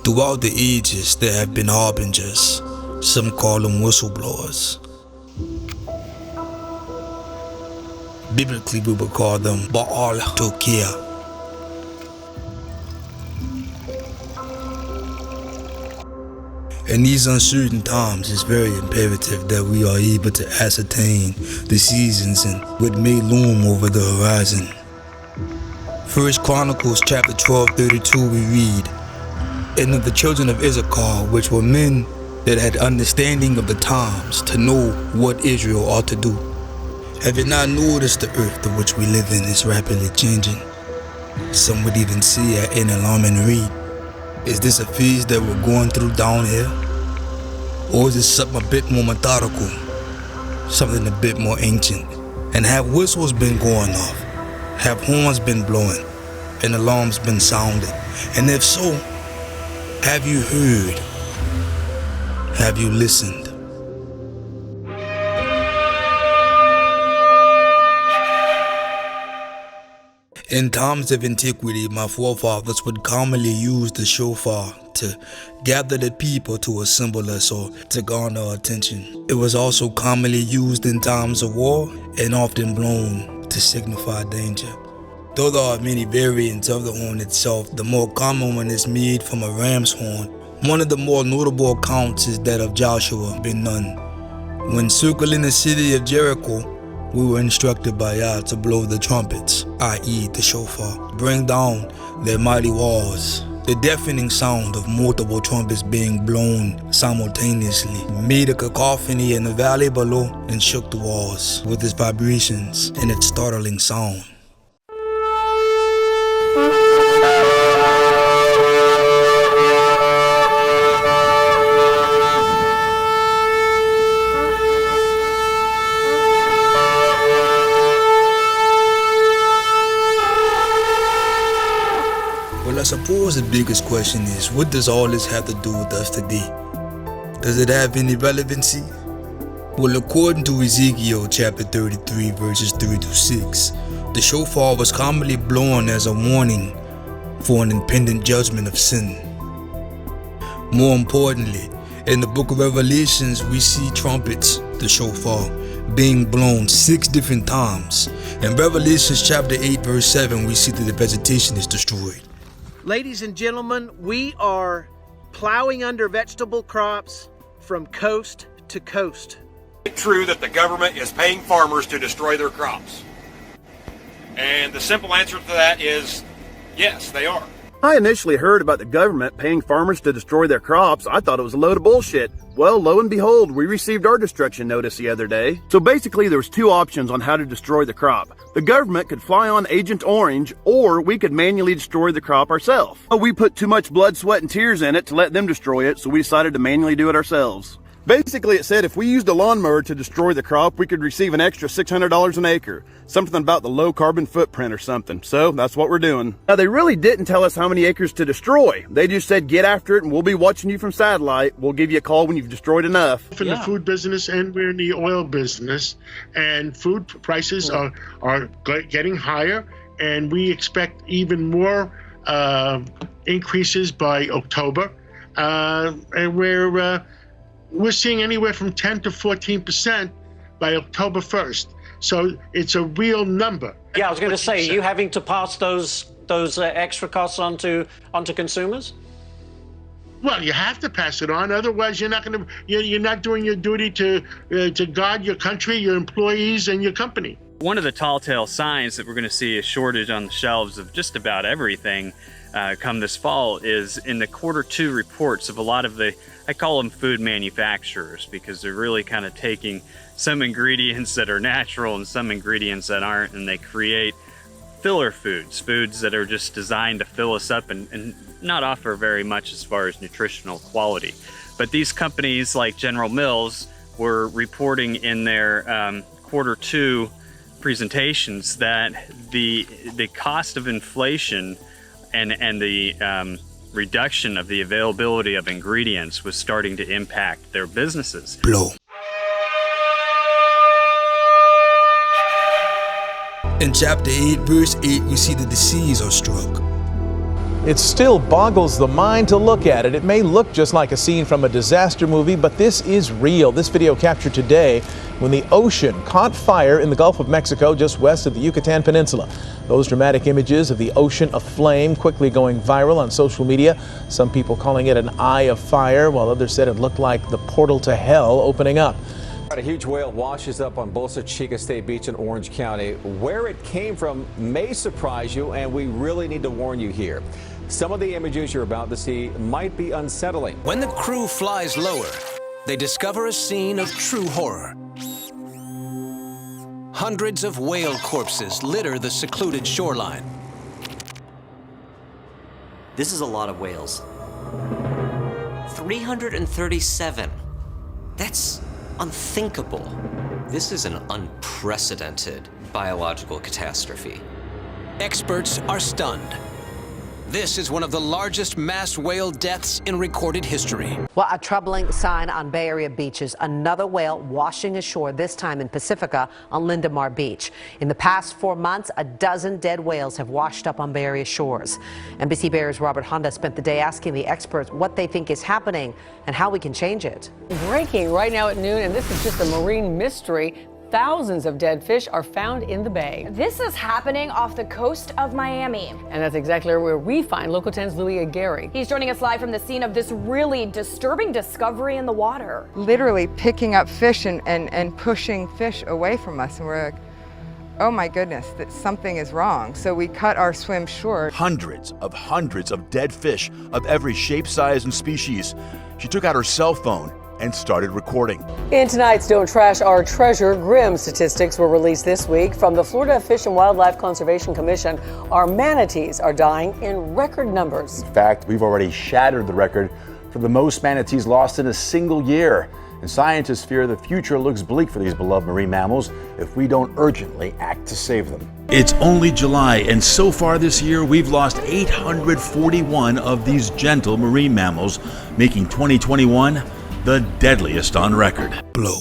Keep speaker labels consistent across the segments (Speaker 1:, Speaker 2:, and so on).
Speaker 1: Throughout the ages, there have been harbingers. Some call them whistleblowers. Biblically, we would call them Baal Tokia. In these uncertain times, it's very imperative that we are able to ascertain the seasons and what may loom over the horizon. First Chronicles chapter 12:32 we read, "And of the children of Issachar, which were men that had understanding of the times, to know what Israel ought to do. Have you not noticed the earth of which we live in is rapidly changing? Some would even say at an alarming rate. Is this a phase that we're going through down here? Or is it something a bit more methodical, something a bit more ancient? And have whistles been going off? Have horns been blowing? And alarms been sounded? And if so, have you heard? Have you listened?" In times of antiquity, my forefathers would commonly use the shofar to gather the people to assemble us or to garner attention. It was also commonly used in times of war and often blown to signify danger. Though there are many variants of the horn itself, the more common one is made from a ram's horn. One of the more notable accounts is that of Joshua ben Nun. When circling the city of Jericho, we were instructed by Yah to blow the trumpets, i.e. the shofar, bring down their mighty walls. The deafening sound of multiple trumpets being blown simultaneously made a cacophony in the valley below and shook the walls with its vibrations and its startling sound. Well, I suppose the biggest question is, what does all this have to do with us today? Does it have any relevancy? Well, according to Ezekiel chapter 33 verses 3-6, the shofar was commonly blown as a warning for an impending judgment of sin. More importantly, in the book of Revelations, we see trumpets, the shofar, being blown 6 different times. In Revelations chapter 8 verse 7, we see that the vegetation is destroyed.
Speaker 2: Ladies and gentlemen, we are plowing under vegetable crops from coast to coast.
Speaker 3: Is it true that the government is paying farmers to destroy their crops? And the simple answer to that is yes, they are.
Speaker 4: I initially heard about the government paying farmers to destroy their crops. I thought it was a load of bullshit. Well, lo and behold, we received our destruction notice the other day. So basically there was 2 options on how to destroy the crop. The government could fly on Agent Orange, or we could manually destroy the crop ourselves. But we put too much blood, sweat, and tears in it to let them destroy it, so we decided to manually do it ourselves. Basically, it said if we used a lawnmower to destroy the crop, we could receive an extra $600 an acre. Something about the low carbon footprint or something. So that's what we're doing. Now, they really didn't tell us how many acres to destroy. They just said, get after it and we'll be watching you from satellite. We'll give you a call when you've destroyed enough.
Speaker 5: In the food business, and we're in the oil business, and food prices are getting higher, and we expect even more increases by October. And we're seeing anywhere from 10 to 14% by October 1st. So it's a real number.
Speaker 6: Yeah, I was going to say, are you having to pass those extra costs on to consumers?
Speaker 5: Well, you have to pass it on. Otherwise, you're not doing your duty to guard your country, your employees, and your company.
Speaker 7: One of the tall tale signs that we're going to see a shortage on the shelves of just about everything come this fall is in the Q2 reports of a lot of the, I call them food manufacturers, because they're really kind of taking some ingredients that are natural and some ingredients that aren't, and they create filler foods that are just designed to fill us up and not offer very much as far as nutritional quality. But these companies like General Mills were reporting in their Q2 presentations that the cost of inflation and the reduction of the availability of ingredients was starting to impact their businesses.
Speaker 1: Blow. In chapter 8, verse 8, we see that the seas are struck.
Speaker 8: It still boggles the mind to look at it. It may look just like a scene from a disaster movie, but this is real. This video captured today when the ocean caught fire in the Gulf of Mexico just west of the Yucatan Peninsula. Those dramatic images of the ocean aflame quickly going viral on social media. Some people calling it an eye of fire, while others said it looked like the portal to hell opening up.
Speaker 9: A huge whale washes up on Bolsa Chica State Beach in Orange County. Where it came from may surprise you, and we really need to warn you here. Some of the images you're about to see might be unsettling.
Speaker 10: When the crew flies lower, they discover a scene of true horror. Hundreds of whale corpses litter the secluded shoreline.
Speaker 11: This is a lot of whales. 337. That's unthinkable. This is an unprecedented biological catastrophe.
Speaker 10: Experts are stunned. This is one of the largest mass whale deaths in recorded history.
Speaker 12: Well, a troubling sign on Bay Area beaches. Another whale washing ashore, this time in Pacifica on Lindemar Beach. In the past 4 months, a dozen dead whales have washed up on Bay Area shores. NBC Bay Area's Robert Honda spent the day asking the experts what they think is happening and how we can change it.
Speaker 13: Breaking right now at noon, and this is just a marine mystery. Thousands of dead fish are found in the bay.
Speaker 14: This is happening off the coast of Miami.
Speaker 13: And that's exactly where we find Local 10's Louis Aguirre.
Speaker 14: He's joining us live from the scene of this really disturbing discovery in the water.
Speaker 15: Literally picking up fish and pushing fish away from us. And we're like, oh my goodness, that something is wrong. So we cut our swim short.
Speaker 16: Hundreds of dead fish of every shape, size, and species. She took out her cell phone and started recording.
Speaker 13: In tonight's Don't Trash Our Treasure, grim statistics were released this week from the Florida Fish and Wildlife Conservation Commission. Our manatees are dying in record numbers.
Speaker 17: In fact, we've already shattered the record for the most manatees lost in a single year. And scientists fear the future looks bleak for these beloved marine mammals if we don't urgently act to save them.
Speaker 18: It's only July, and so far this year, we've lost 841 of these gentle marine mammals, making 2021 the deadliest on record.
Speaker 1: Blow.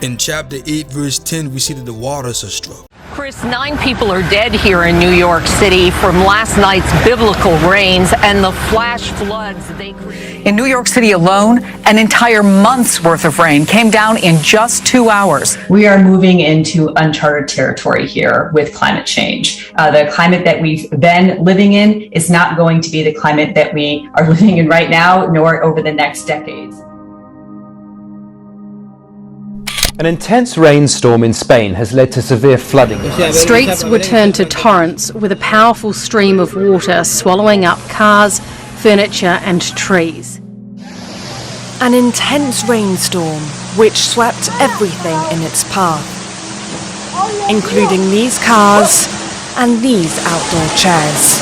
Speaker 1: In chapter 8, verse 10, we see that the waters are struck.
Speaker 19: Chris, 9 people are dead here in New York City from last night's biblical rains and the flash floods they created.
Speaker 20: In New York City alone, an entire month's worth of rain came down in just 2 hours.
Speaker 21: We are moving into uncharted territory here with climate change. The climate that we've been living in is not going to be the climate that we are living in right now, nor over the next decades.
Speaker 22: An intense rainstorm in Spain has led to severe flooding.
Speaker 23: Streets were turned to torrents with a powerful stream of water swallowing up cars, furniture and trees.
Speaker 24: An intense rainstorm which swept everything in its path, including these cars and these outdoor chairs.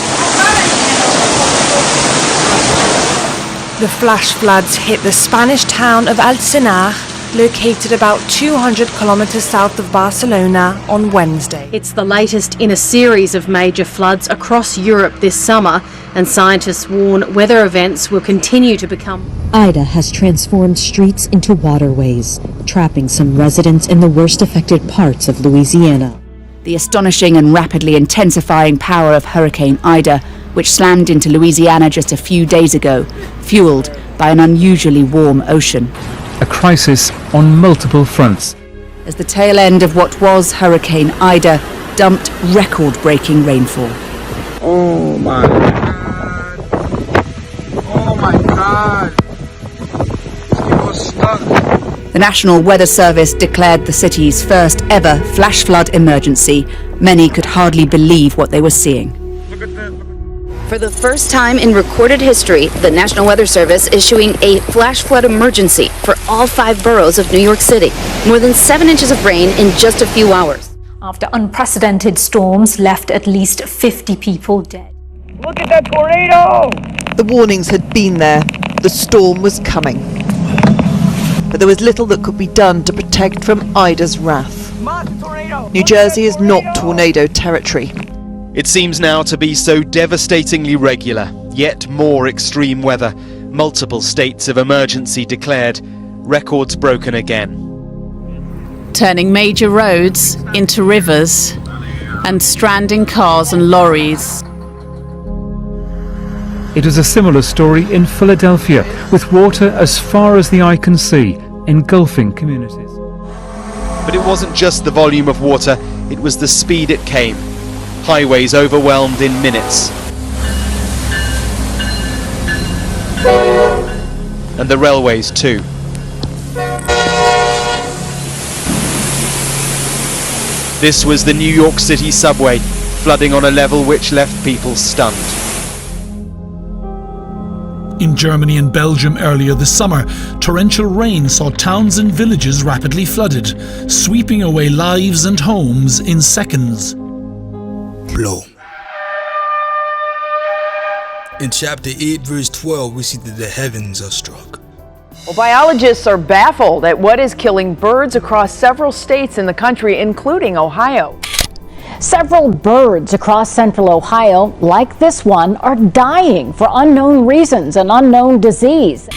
Speaker 24: The flash floods hit the Spanish town of Alcanar, located about 200 kilometers south of Barcelona, on Wednesday.
Speaker 23: It's the latest in a series of major floods across Europe this summer, and scientists warn weather events will continue to become.
Speaker 25: Ida has transformed streets into waterways, trapping some residents in the worst affected parts of Louisiana.
Speaker 26: The astonishing and rapidly intensifying power of Hurricane Ida, which slammed into Louisiana just a few days ago, fueled by an unusually warm ocean.
Speaker 22: A crisis on multiple fronts.
Speaker 26: As the tail end of what was Hurricane Ida dumped record-breaking rainfall.
Speaker 27: Oh my God. Oh my God. People stuck.
Speaker 26: The National Weather Service declared the city's first ever flash flood emergency. Many could hardly believe what they were seeing.
Speaker 28: For the first time in recorded history, the National Weather Service issuing a flash flood emergency for all 5 boroughs of New York City. More than 7 inches of rain in just a few hours.
Speaker 29: After unprecedented storms left at least 50 people dead.
Speaker 27: Look at that tornado!
Speaker 30: The warnings had been there. The storm was coming. But there was little that could be done to protect from Ida's wrath. New Jersey is not tornado territory.
Speaker 31: It seems now to be so devastatingly regular, yet more extreme weather. Multiple states of emergency declared, records broken again.
Speaker 32: Turning major roads into rivers
Speaker 26: and stranding cars and lorries.
Speaker 2: It was a similar story in Philadelphia, with water as far as the eye can see, engulfing communities.
Speaker 31: But it wasn't just the volume of water, it was the speed it came. Highways overwhelmed in minutes. And the railways too. This was the New York City subway, flooding on a level which left people stunned.
Speaker 3: In Germany and Belgium earlier this summer, torrential rain saw towns and villages rapidly flooded, sweeping away lives and homes in seconds.
Speaker 1: Blow. In chapter 8, verse 12, we see that the heavens are struck.
Speaker 4: Well, biologists are baffled at what is killing birds across several states in the country, including Ohio.
Speaker 29: Several birds across central Ohio, like this one, are dying for unknown reasons, an unknown disease.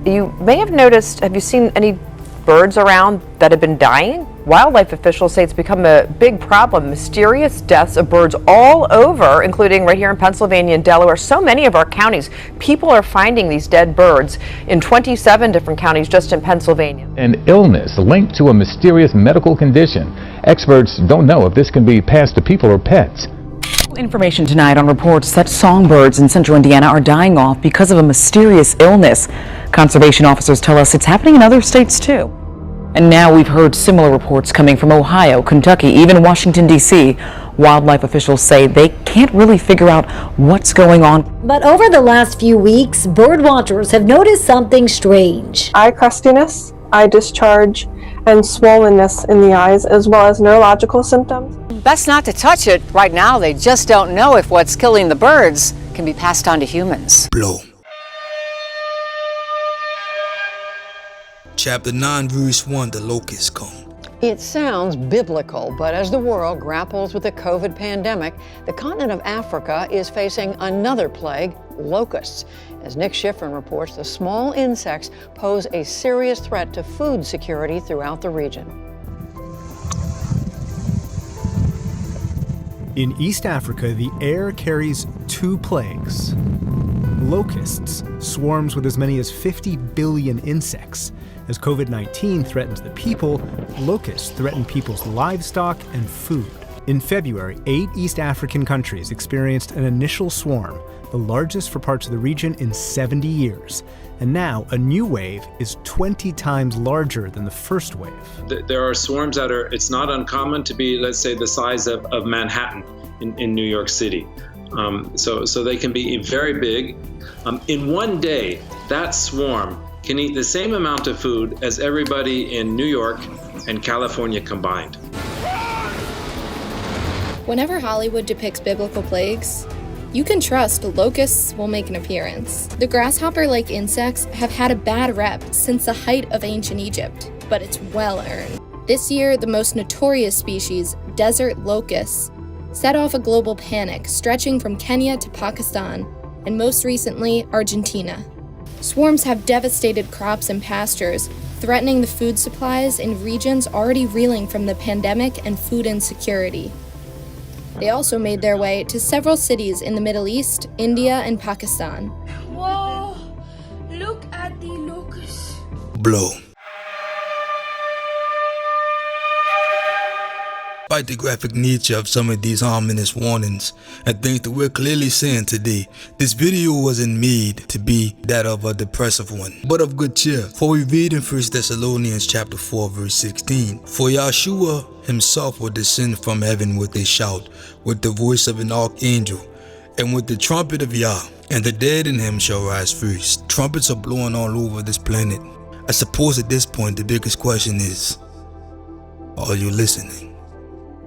Speaker 5: You may have noticed, have you seen any birds around that have been dying? Wildlife officials say it's become a big problem. Mysterious deaths of birds all over, including right here in Pennsylvania and Delaware. So many of our counties, people are finding these dead birds in 27 different counties just in Pennsylvania.
Speaker 6: An illness linked to a mysterious medical condition. Experts don't know if this can be passed to people or pets.
Speaker 20: Information tonight on reports that songbirds in central Indiana are dying off because of a mysterious illness. Conservation officers tell us it's happening in other states too. And now we've heard similar reports coming from Ohio, Kentucky, even Washington, D.C. Wildlife officials say they can't really figure out what's going on.
Speaker 29: But over the last few weeks, bird watchers have noticed something strange.
Speaker 7: Eye crustiness, eye discharge, and swollenness in the eyes, as well as neurological symptoms.
Speaker 8: Best not to touch it. Right now, they just don't know if what's killing the birds can be passed on to humans.
Speaker 1: Blow. Chapter 9, verse 1, the locusts come.
Speaker 9: It sounds biblical, but as the world grapples with the COVID pandemic, the continent of Africa is facing another plague, locusts. As Nick Schifrin reports, the small insects pose a serious threat to food security throughout the region.
Speaker 10: In East Africa, the air carries two plagues. Locusts, swarms with as many as 50 billion insects. As COVID-19 threatens the people, locusts threaten people's livestock and food. In February, 8 East African countries experienced an initial swarm, the largest for parts of the region in 70 years. And now a new wave is 20 times larger than the first wave.
Speaker 11: There are swarms that it's not uncommon to be, let's say, the size of Manhattan in New York City. So they can be very big. In one day, that swarm can eat the same amount of food as everybody in New York and California combined.
Speaker 12: Whenever Hollywood depicts biblical plagues, you can trust locusts will make an appearance. The grasshopper-like insects have had a bad rep since the height of ancient Egypt, but it's well earned. This year, the most notorious species, desert locusts, set off a global panic stretching from Kenya to Pakistan, and most recently, Argentina. Swarms have devastated crops and pastures, threatening the food supplies in regions already reeling from the pandemic and food insecurity. They also made their way to several cities in the Middle East, India, and Pakistan.
Speaker 32: Whoa! Look at the locusts.
Speaker 1: Blow. Despite the graphic nature of some of these ominous warnings and things that we're clearly saying today, this video wasn't made to be that of a depressive one, but of good cheer. For we read in 1 Thessalonians chapter 4 verse 16, For Yahshua himself will descend from heaven with a shout, with the voice of an archangel, and with the trumpet of Yah, and the dead in him shall rise first. Trumpets are blowing all over this planet. I suppose at this point the biggest question is, are you listening?